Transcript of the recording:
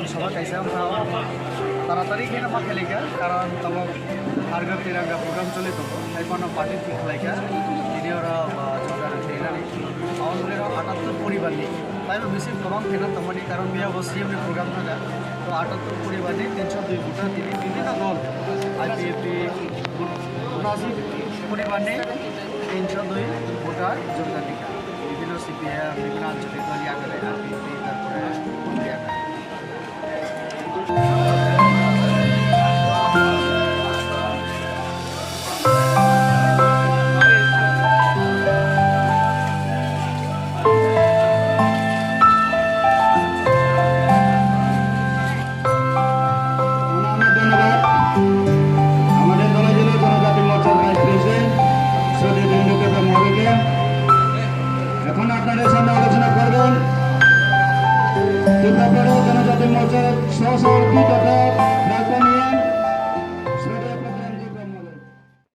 सभा कैसे ताड़ाताड़ी के मा खेलेगा कारण तब हारगा तिरंगा प्रोग्राम चले तो एखोनो पार्टी ठीक खेलेगा दिनिरा जगार खेलानि आउनले 78 परिवारनि ताइबो बेसि गोबां फेना तमनि कारण बेयाव सीएमनि प्रोग्राम थागा तो 78 परिवारनि 302 भोटार বিভিন্ন দল आईपीएफटी 79 परिवारनि 302 ভোটার যোগদান দিকা বিভিন্ন সিপিআই বিভিন্ন আঞ্চলিক দল আকারে आईपीएफटी তারপরে মন্ত্রী আকারে এখন আপনাদের সামনে আলোচনা করবেন জনজাতি মোর্চার সহসভাপতি তথা